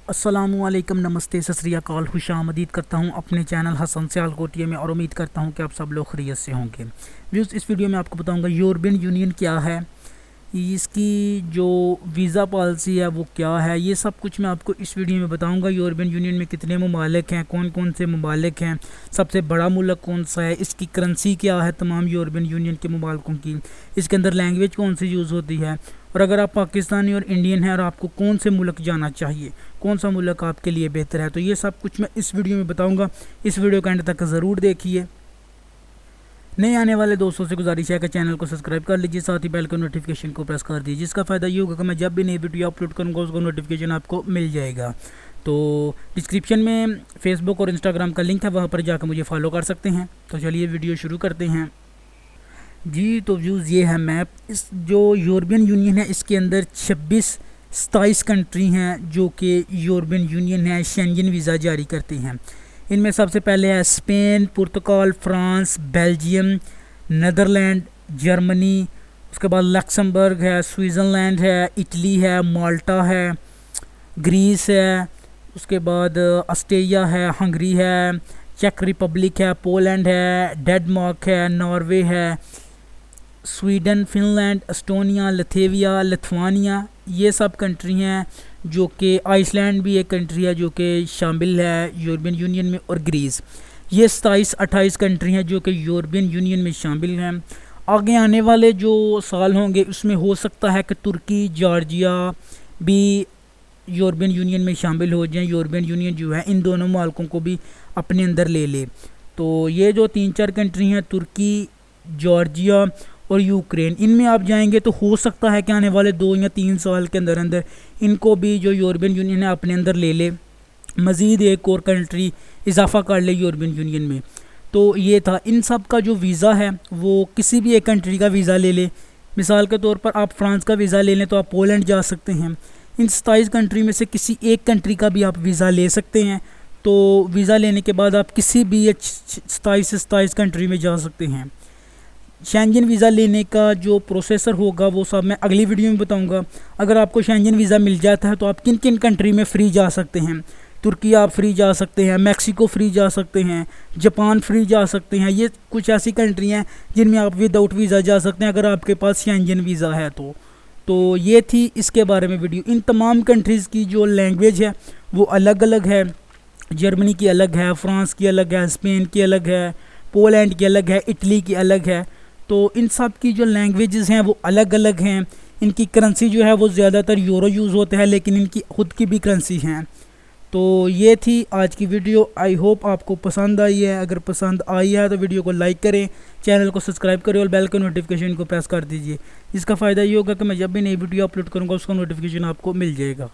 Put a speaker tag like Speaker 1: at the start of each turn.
Speaker 1: अस्सलामुअलैकुम, नमस्ते, सत श्री अकाल, खुशामदीद करता हूँ अपने चैनल हसन सियालकोटी में और उम्मीद करता हूँ कि आप सब लोग खैरियत से होंगे। व्यूज़, इस वीडियो में आपको बताऊँगा यूरोपियन यूनियन क्या है, इसकी जो वीज़ा पॉलिसी है वो क्या है, ये सब कुछ मैं आपको इस वीडियो में बताऊंगा। यूरोपियन यूनियन में कितने ममालिक हैं, कौन कौन से ममालिक हैं, सबसे बड़ा मुल्क कौन सा है, इसकी करेंसी क्या है तमाम यूरोपियन यूनियन के ममालिकों की, इसके अंदर लैंग्वेज कौन सी यूज़ होती है, और अगर आप पाकिस्तानी और इंडियन हैं और आपको कौन से मुल्क जाना चाहिए, कौन सा मुल्क आपके लिए बेहतर है, तो ये सब कुछ मैं इस वीडियो में बताऊँगा। इस वीडियो का एंड तक ज़रूर देखिए। नए आने वाले दोस्तों से गुजारिश है कि चैनल को सब्सक्राइब कर लीजिए, साथ ही बेल को नोटिफिकेशन को प्रेस कर दीजिए, जिसका फ़ायदा ये होगा कि मैं जब भी नई वीडियो अपलोड करूँगा उसका नोटिफिकेशन आपको मिल जाएगा। तो डिस्क्रिप्शन में फेसबुक और इंस्टाग्राम का लिंक है, वहाँ पर जाकर मुझे फॉलो कर सकते हैं। तो चलिए वीडियो शुरू करते हैं जी। तो व्यूज़, ये है मैप। इस जो यूरोपियन यूनियन है इसके अंदर 27 कंट्री हैं जो कि यूरोपियन यूनियन है शेंजन वीज़ा जारी करती हैं। इनमें सबसे पहले है स्पेन, पुर्तगाल, फ्रांस, बेल्जियम, नीदरलैंड, जर्मनी, उसके बाद लक्समबर्ग है, स्विट्ज़रलैंड है, इटली है, माल्टा है, ग्रीस है, उसके बाद ऑस्ट्रिया है, हंगरी है, चेक रिपब्लिक है, पोलैंड है, डेनमार्क है, नॉर्वे है, स्वीडन, फिनलैंड, एस्टोनिया, लिथुआनिया, ये सब कंट्री हैं जो कि आइसलैंड भी एक कंट्री है जो कि शामिल है यूरोपियन यूनियन में, और ग्रीस। ये 27-28 कंट्री हैं जो कि यूरोपियन यूनियन में शामिल हैं। आगे आने वाले जो साल होंगे उसमें हो सकता है कि तुर्की, जॉर्जिया भी यूरोपियन यूनियन में शामिल हो जाएं। यूरोपियन यूनियन जो है इन दोनों मुल्कों को भी अपने अंदर ले ले। तो ये जो 3-4 कंट्री हैं, तुर्की, जॉर्जिया और यूक्रेन, इनमें आप जाएंगे तो हो सकता है कि आने वाले 2 या 3 साल के अंदर अंदर इनको भी जो यूरोपियन यूनियन है अपने अंदर ले ले, मज़ीद एक और कंट्री इजाफा कर ले यूरोपियन यूनियन में। तो ये था। इन सब का जो वीज़ा है वो किसी भी एक कंट्री का वीज़ा ले ले। मिसाल के तौर पर आप फ्रांस का वीज़ा ले लें तो आप पोलैंड जा सकते हैं। इन 27 कंट्री में से किसी एक कंट्री का भी आप वीज़ा ले सकते हैं। तो वीज़ा लेने के बाद आप किसी भी 27 कंट्री में जा सकते हैं। शेंजन वीज़ा लेने का जो प्रोसेसर होगा वो सब मैं अगली वीडियो में बताऊंगा। अगर आपको शेंजन वीज़ा मिल जाता है तो आप किन किन कंट्री में फ्री जा सकते हैं। तुर्की आप फ्री जा सकते हैं, मैक्सिको फ्री जा सकते हैं, जापान फ्री जा सकते हैं। ये कुछ ऐसी कंट्री हैं जिनमें आप विदाउट वीज़ा जा सकते हैं अगर आपके पास शेंजन वीज़ा है तो ये थी इसके बारे में वीडियो। इन तमाम कंट्रीज़ की जो लैंग्वेज है वो अलग अलग है। जर्मनी की अलग है, फ्रांस की अलग है, स्पेन की अलग है, पोलैंड की अलग है, इटली की अलग है। तो इन सब की जो लैंग्वेजेस हैं वो अलग अलग हैं। इनकी करेंसी जो है वो ज़्यादातर यूरो यूज़ होता है, लेकिन इनकी ख़ुद की भी करेंसी हैं। तो ये थी आज की वीडियो। आई होप आपको पसंद आई है। अगर पसंद आई है तो वीडियो को लाइक करें, चैनल को सब्सक्राइब करें और बेल के नोटिफिकेशन को प्रेस कर दीजिए। इसका फ़ायदा ये होगा कि मैं जब भी नई वीडियो अपलोड करूँगा उसका नोटिफिकेशन आपको मिल जाएगा।